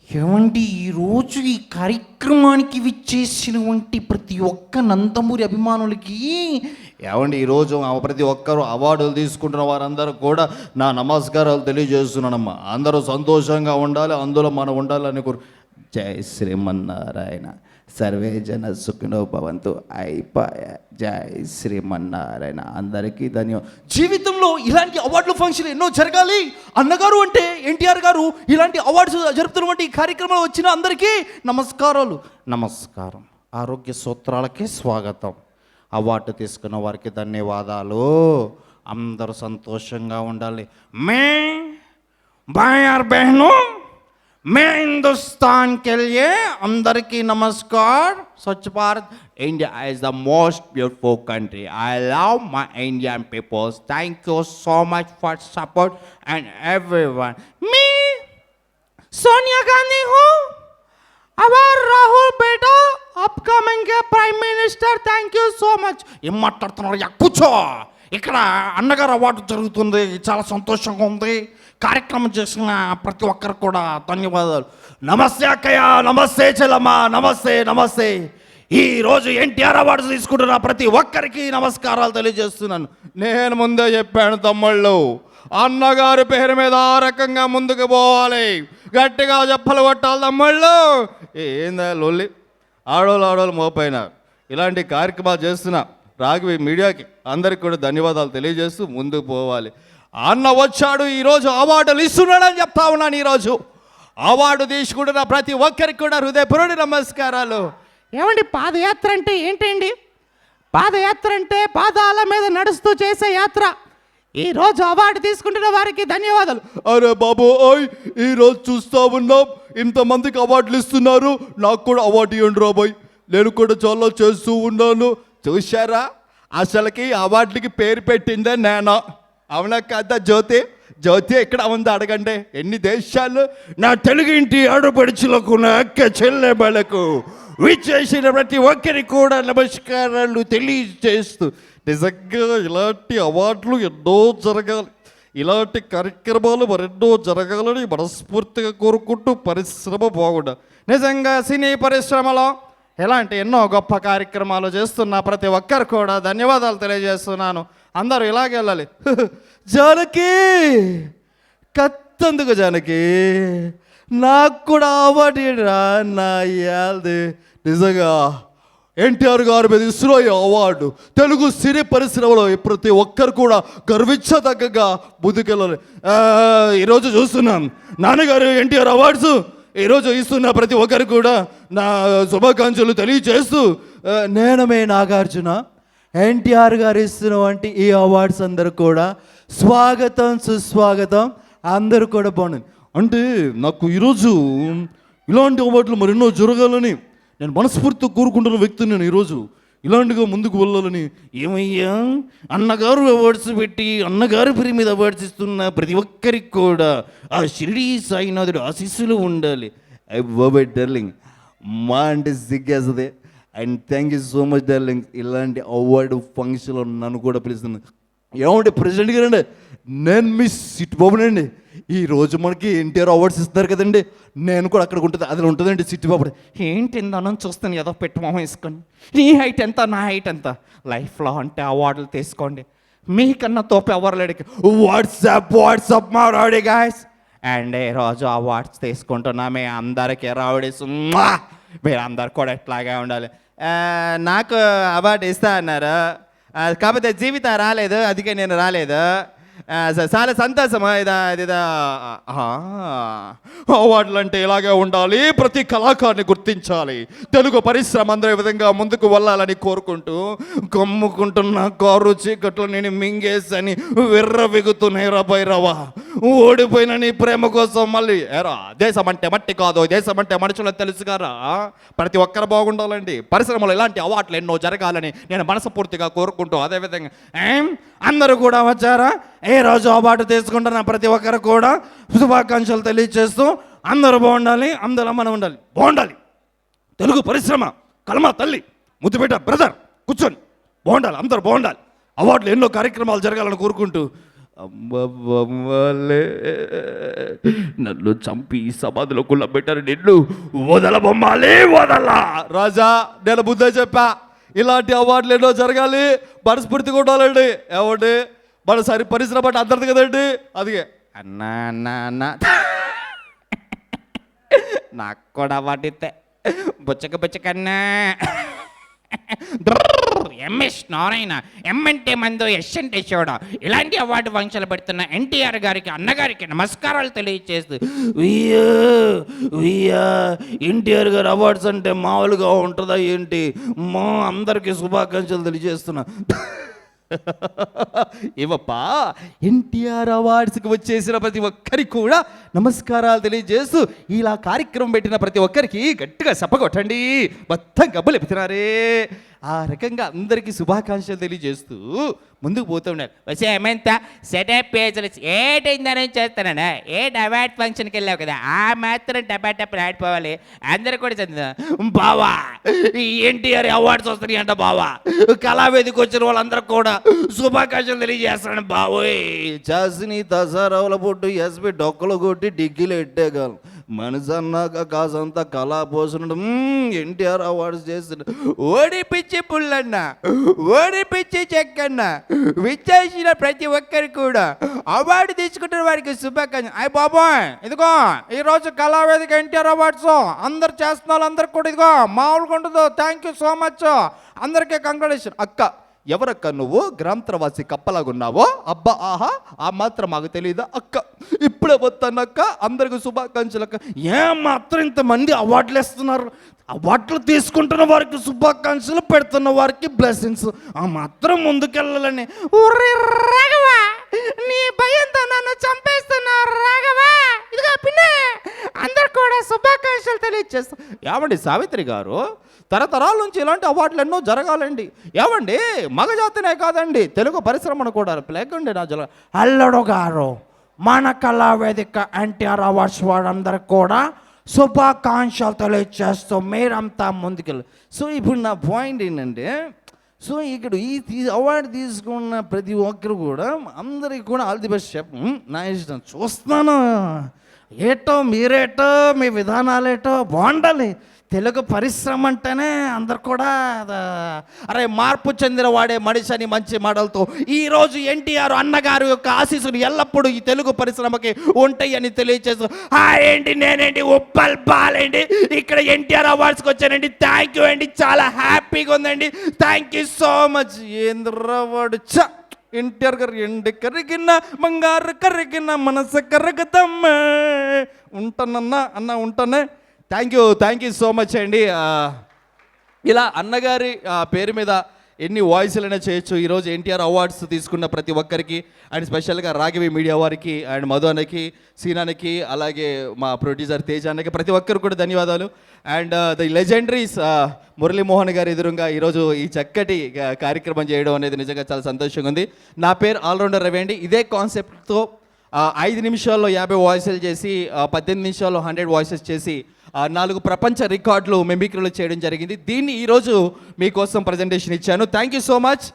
ఏమండి ఈరోజు ఈ కార్యక్రమానికి విచ్చేసినటువంటి ప్రతి ఒక్క నందమూరి అభిమానులకి ఏమండి ఈరోజు ప్రతి ఒక్కరు అవార్డులు తీసుకుంటున్న వారందరూ కూడా నా నమస్కారాలు తెలియజేస్తున్నానమ్మా. అందరూ సంతోషంగా ఉండాలి, అందులో మనం ఉండాలని జై శ్రీమన్నారాయణ. సర్వే జన సుఖినో భవంతు. అయిపోయా. జై శ్రీమన్నారాయణ. అందరికీ ధన్యవాదాలు. జీవితంలో ఇలాంటి అవార్డుల ఫంక్షన్ ఎన్నో జరగాలి. అన్నగారు అంటే ఎన్టీఆర్ గారు ఇలాంటి అవార్డ్స్ జరుపుతున్నటువంటి ఈ కార్యక్రమంలో వచ్చిన అందరికీ నమస్కారాలు. నమస్కారం. ఆరోగ్య సూత్రాలకే స్వాగతం. అవార్డు తీసుకున్న వారికి ధన్యవాదాలు. అందరూ సంతోషంగా ఉండాలి. మే భాయ్ और बहनों, मैं हिंदुस्तान के लिए अंदर की नमस्कार. स्वच्छ Bharat, India is the most beautiful country. I love my Indian people. Thank you so much for support and everyone. Me Sonia Gandhi हूँ. अवर राहुल बेटा अपकमिंग के prime minister. Thank you so much. ఏం మాట్లాడుతున్నారు? కూర్చో. ఇక్కడ అన్నగారు అవార్డు జరుగుతుంది, చాలా సంతోషంగా ఉంది. కార్యక్రమం చేసిన ప్రతి ఒక్కరు కూడా ధన్యవాదాలు. నమస్తే అక్కయ్య, నమస్తే చెల్లమ్మ, నమస్తే నమస్తే. ఈరోజు ఎన్టీఆర్ అవార్డు తీసుకుంటున్న ప్రతి ఒక్కరికి నమస్కారాలు తెలియజేస్తున్నాను. నేను ముందే చెప్పాను తమ్ముళ్ళు, అన్నగారి పేరు మీద ఆ రకంగా ముందుకు పోవాలి, గట్టిగా చెప్పలు కొట్టాలి తమ్ముళ్ళు. ఏందా లొల్లి? ఆడోళ్ళు మోపైనారు. ఇలాంటి కార్యక్రమాలు చేస్తున్నా రాఘవి మీడియాకి అందరికి కూడా ధన్యవాదాలు తెలియజేస్తూ ముందుకు పోవాలి. అన్న వచ్చాడు, ఈరోజు అవార్డులు ఇస్తున్నాడని చెప్తా ఉన్నాను. ఈరోజు అవార్డు తీసుకుంటున్న ప్రతి ఒక్కరికి కూడా హృదయపూర్వక నమస్కారాలు. ఏమండి, పాదయాత్ర అంటే ఏంటండి? పాదయాత్ర అంటే పాదాల మీద నడుస్తూ చేసే యాత్ర. ఈరోజు అవార్డు తీసుకుంటున్న వారికి ధన్యవాదాలు. అరే బాబు, ఈరోజు చూస్తూ ఉన్నాం ఇంతమందికి అవార్డులు ఇస్తున్నారు, నాకు కూడా అవార్డు ఇవ్వండి రాబోయ్. నేను కూడా చాలా చేస్తూ ఉన్నాను. చూశారా, అసలుకి అవార్డులకి పేరు పెట్టిందే నేను. అవునా కదా జ్యోతి? జ్యోతి ఎక్కడ ఉందో అడగండి. ఎన్ని దేశాలు నా తెలుగు ఇంటి ఆడపడుచులకు, నా అక్క చెల్లెమ్మలకు విచ్చేసిన ప్రతి ఒక్కరికి కూడా నమస్కారాలు తెలియజేస్తూ, నిజంగా ఇలాంటి అవార్డులు ఎన్నో జరగాలి, ఇలాంటి కార్యక్రమాలు మరెన్నో జరగాలని మనస్ఫూర్తిగా కోరుకుంటూ పరిశ్రమ బాగుండాలి. నిజంగా సినీ పరిశ్రమలో ఇలాంటి ఎన్నో గొప్ప కార్యక్రమాలు చేస్తున్న ప్రతి ఒక్కరు కూడా ధన్యవాదాలు తెలియజేస్తున్నాను. అందరూ ఇలాగే వెళ్ళాలి. జానకి కత్తందుకు జానకి, నాకు కూడా అవార్డు రా నా యాల్ది. నిజంగా ఎన్టీఆర్ గారి మీద ఇస్తున్న ఈ అవార్డు తెలుగు సినీ పరిశ్రమలో ప్రతి ఒక్కరు కూడా గర్వించదగ్గగా ముందుకెళ్ళాలి. ఈరోజు చూస్తున్నాం నాన్నగారు ఎన్టీఆర్ అవార్డ్స్ ఈరోజు ఇస్తున్న ప్రతి ఒక్కరు కూడా నా శుభాకాంక్షలు తెలియజేస్తూ, నేను మే నాగార్జున ఎన్టీఆర్ గారు ఇస్తున్నటువంటి ఈ అవార్డ్స్ అందరూ కూడా స్వాగతం సుస్వాగతం. అందరూ కూడా బాగుంది. అంటే నాకు ఈరోజు ఇలాంటి అవార్డులు మరెన్నో జరగాలని నేను మనస్ఫూర్తితో కోరుకుంటున్న వ్యక్తిని. నేను ఈరోజు ఇలాంటిగా ముందుకు వెళ్ళాలని. ఏమయ్యా, అన్నగారు అవార్డ్స్ పెట్టి అన్నగారి పేరు మీద అవార్డ్స్ ఇస్తున్న ప్రతి ఒక్కరికి కూడా ఆ షిరిడి సాయినాథుడు ఆశీస్సులు ఉండాలి. ఐ బాబాయ్ డార్లింగ్, మా అంటే సిగ్గేస్తుంది. And thank you so much darling. ఇలాంటి అవార్డు ఫంక్షన్లో నన్ను కూడా పిలుస్తుంది. ఏమంటే ప్రెసిడెంట్ గారండి, నేను మీ సిట్ బాబునండి. ఈరోజు మనకి ఎన్టీఆర్ అవార్డ్స్ ఇస్తున్నారు కదండి, నేను కూడా అక్కడ ఉంటుంది, అది ఉంటుందండి సిట్ బాబు. ఏంటి ఇందానని చూస్తాను, ఏదో పెట్టమో వేసుకొని. నీ హైట్ ఎంత, నా హైట్ ఎంత, లైఫ్లో అంటే అవార్డులు తీసుకోండి. మీకన్నా తోపు ఎవరు లేడికి. వాట్సాప్ మా రౌడీ గాయ్స్. అండ్ ఈరోజు అవార్డ్స్ తీసుకుంటున్నా మీ అందరికీ రౌడీస్. మీరు అందరు కూడా ఎట్లాగే ఉండాలి. నాకు అవార్డు ఇస్తా అన్నారు, కాకపోతే జీవిత రాలేదు, అందుకే నేను రాలేదు. చాలా సంతోషమా. ఇదా అవార్డులు అంటే ఇలాగే ఉండాలి, ప్రతి కళాకారుని గుర్తించాలి, తెలుగు పరిశ్రమ అందరూ ఈ విధంగా ముందుకు వెళ్ళాలని కోరుకుంటూ, కమ్ముకుంటున్న కారు చీకట్లు నేను మింగేసని విర్రవిగుతున్నాయి రా భైరవా. ఓడిపోయిన నీ ప్రేమ కోసం మళ్ళీ ఏరా. దేశం అంటే మట్టి కాదు, దేశం అంటే మనుషులకు తెలుసు గారా. ప్రతి ఒక్కరు బాగుండాలండి. పరిశ్రమలో ఇలాంటి అవార్డులు ఎన్నో జరగాలని నేను మనస్ఫూర్తిగా కోరుకుంటూ, అదేవిధంగా అందరూ కూడా వచ్చారా, ఏ రోజు అవార్డు తీసుకుంటున్న ప్రతి ఒక్కరు కూడా శుభాకాంక్షలు తెలియజేస్తూ, అందరూ బాగుండాలి, అందులో మనం ఉండాలి, బాగుండాలి. తెలుగు పరిశ్రమ కలమా తల్లి ముద్దుపేట బ్రదర్ కూర్చొని బాగుండాలి, అందరూ బాగుండాలి. అవార్డులు ఎన్నో కార్యక్రమాలు జరగాలని కోరుకుంటూ అమ్మలే నన్ను చంపి సమాధిలో కుళ్ళబెట్టారు, నిన్ను వదల బొమ్మాలే వదలా. రాజా నేను ముందే చెప్పా, ఇలాంటి అవార్డులు ఎన్నో జరగాలి, మనస్ఫూర్తిగా ఉండాలండి. ఏమండి మన పరిశ్రమ అంటే అందరిది కదండి. అదిగే అన్నా అన్నా అన్నా నాకు కూడా వాటితే బుచ్చకన్నా ఎంఎస్ నారాయణ, ఎం అంటే మందు, ఎస్ అంటే చూడ. ఇలాంటి అవార్డు ఫంక్షన్లు పెడుతున్న ఎన్టీఆర్ గారికి, అన్నగారికి నమస్కారాలు తెలియజేస్తూ, ఎన్టీఆర్ గారు అవార్డ్స్ అంటే మామూలుగా ఉంటుందా ఏంటి, మా అందరికీ శుభాకాంక్షలు తెలియజేస్తున్నా. ఇవప్పా ఎన్టీఆర్ అవార్డ్స్కి వచ్చేసిన ప్రతి ఒక్కరికి కూడా నమస్కారాలు తెలియజేస్తూ ఇలా కార్యక్రమం పెట్టిన ప్రతి ఒక్కరికి గట్టిగా చెప్పగొట్టండి. మొత్తం గబ్బులు ఎప్పుతున్నారే. ఆ రకంగా అందరికీ శుభాకాంక్షలు తెలియజేస్తూ ముందుకు పోతూ ఉన్నారు. వచ్చే ఏమంత సెటప్ పేజీలు ఏటైందని చేస్తానన్నా, అవార్డ్ ఫంక్షన్కి వెళ్ళావు కదా, ఆ మాత్రం టపాటప్పుడు ఆడిపోవాలి. అందరు కూడా చదువు బావా ఈ ఎన్టీఆర్ అవార్డ్స్ వస్తున్నాయి అంట బావా, కళావేదికి వచ్చిన వాళ్ళందరూ కూడా శుభాకాంక్షలు తెలియజేస్తున్నాను బావోయ్. చాసిని తసారావుల పొట్టు ఎస్పి డొక్కలు కొట్టి డిగ్గిలు ఎట్టేగాలం మనసు అన్నాక కాసంతా కళా పోసుడు ఎన్టీఆర్ అవార్డ్స్ చేస్తున్నాడు. ఓడిపిచ్చి పుల్లన్న, ఓడిపిచ్చి చెక్కన్న, విచ్చేసిన ప్రతి ఒక్కరు కూడా అవార్డు తీసుకుంటున్న వారికి శుభాకాంక్షలు. అయ్య బాబోయ్, ఇదిగో ఈరోజు కళావేదిక ఎన్టీఆర్ అవార్డ్స్ అందరు చేస్తున్న వాళ్ళందరికీ కూడా ఇదిగో మామూలుగా ఉండదు. థ్యాంక్ యూ సో మచ్, అందరికీ కంగ్రాచులేషన్. అక్క ఎవరక్క నువ్వు గ్రాంతరవాసి కప్పలాగున్నావో? అబ్బా ఆహా, ఆ మాత్రం మాకు తెలియదా అక్క? ఇప్పుడే వస్తానక్క, అందరికి శుభాకాంక్షలు అక్క. మాత్రం ఇంతమంది అవార్డులు ఇస్తున్నారు, అవార్డులు తీసుకుంటున్న వారికి శుభాకాంక్షలు, పెడుతున్న వారికి బ్లెస్సింగ్స్. ఆ మాత్రం ముందుకెళ్ళాలని. రాఘవా, నీ భయంతో నన్ను చంపేస్తున్నారు రాఘవా. ఇదిగో పిన్ని, అందరు కూడా శుభాకాంక్షలు తెలియజేస్తా. ఏమండి సావిత్రి గారు, తరతరాల నుంచి ఇలాంటి అవార్డులు ఎన్నో జరగాలండి. ఏమండి మగజాతినే కాదండి, తెలుగు పరిశ్రమను కూడా లేకండి నా జల. అల్లుడు గారు, మన కళావేదిక ఎన్టీఆర్ అవార్డ్స్ వారందరికి కూడా శుభాకాంక్షలు తెలియజేస్తూ మీరంతా ముందుకెళ్ళి. సో ఇప్పుడు నా పాయింట్ ఏంటంటే, సో ఇక్కడ ఈ అవార్డు తీసుకున్న ప్రతి ఒక్కరు కూడా అందరికి కూడా ఆల్ ది బెస్ట్ నా ఇష్టం చూస్తున్నాను. ఏటో మీరేటో మీ విధానాలేటో బాగుండాలి. తెలుగు పరిశ్రమ అంటేనే అందరు కూడా అరే మార్పు చెందిన వాడే మనిషి అని మంచి మాటలతో ఈరోజు ఎన్టీఆర్ అన్నగారు యొక్క ఆశీస్సులు ఎల్లప్పుడూ ఈ తెలుగు పరిశ్రమకి ఉంటాయని తెలియజేస్తూ, ఏంటి నేనేంటి ఉప్పల్ బాలేండి ఇక్కడ ఎన్టీఆర్ అవార్డ్స్కి వచ్చానండి. థ్యాంక్ యూ అండి, చాలా హ్యాపీగా ఉందండి. Thank you so much. ఏంద్రవాడు చ ఎన్టీఆర్ గారు ఎండి కరిగిన బంగారు కరిగిన మనసు కరగదమ్మ. ఉంటానన్నా అన్న, ఉంటానే. థ్యాంక్ యూ సో మచ్ అండి. ఇలా అన్నగారి పేరు మీద ఎన్ని వాయిస్లైనా చేయొచ్చు. ఈరోజు ఎన్టీఆర్ అవార్డ్స్ తీసుకున్న ప్రతి ఒక్కరికి అండ్ స్పెషల్గా రాఘవి మీడియా వారికి అండ్ మధు అన్నకి, సీనానికి, అలాగే మా ప్రొడ్యూసర్ తేజ అన్నకి ప్రతి ఒక్కరు కూడా ధన్యవాదాలు. అండ్ ది లెజెండరీస్ మురళీమోహన్ గారి ఎదురుగా ఈరోజు ఈ చక్కటి కార్యక్రమం చేయడం అనేది నిజంగా చాలా సంతోషంగా ఉంది. నా పేరు ఆల్రౌండర్ రవి అండి. ఇదే కాన్సెప్ట్తో 5 నిమిషాల్లో 50 వాయిస్లు చేసి 18 నిమిషాల్లో 100 వాయిసెస్ చేసి 4 ప్రపంచ రికార్డులు మెమిక్రీలు చేయడం జరిగింది. దీన్ని ఈరోజు మీకోసం ప్రజెంటేషన్ ఇచ్చాను. Thank you so much.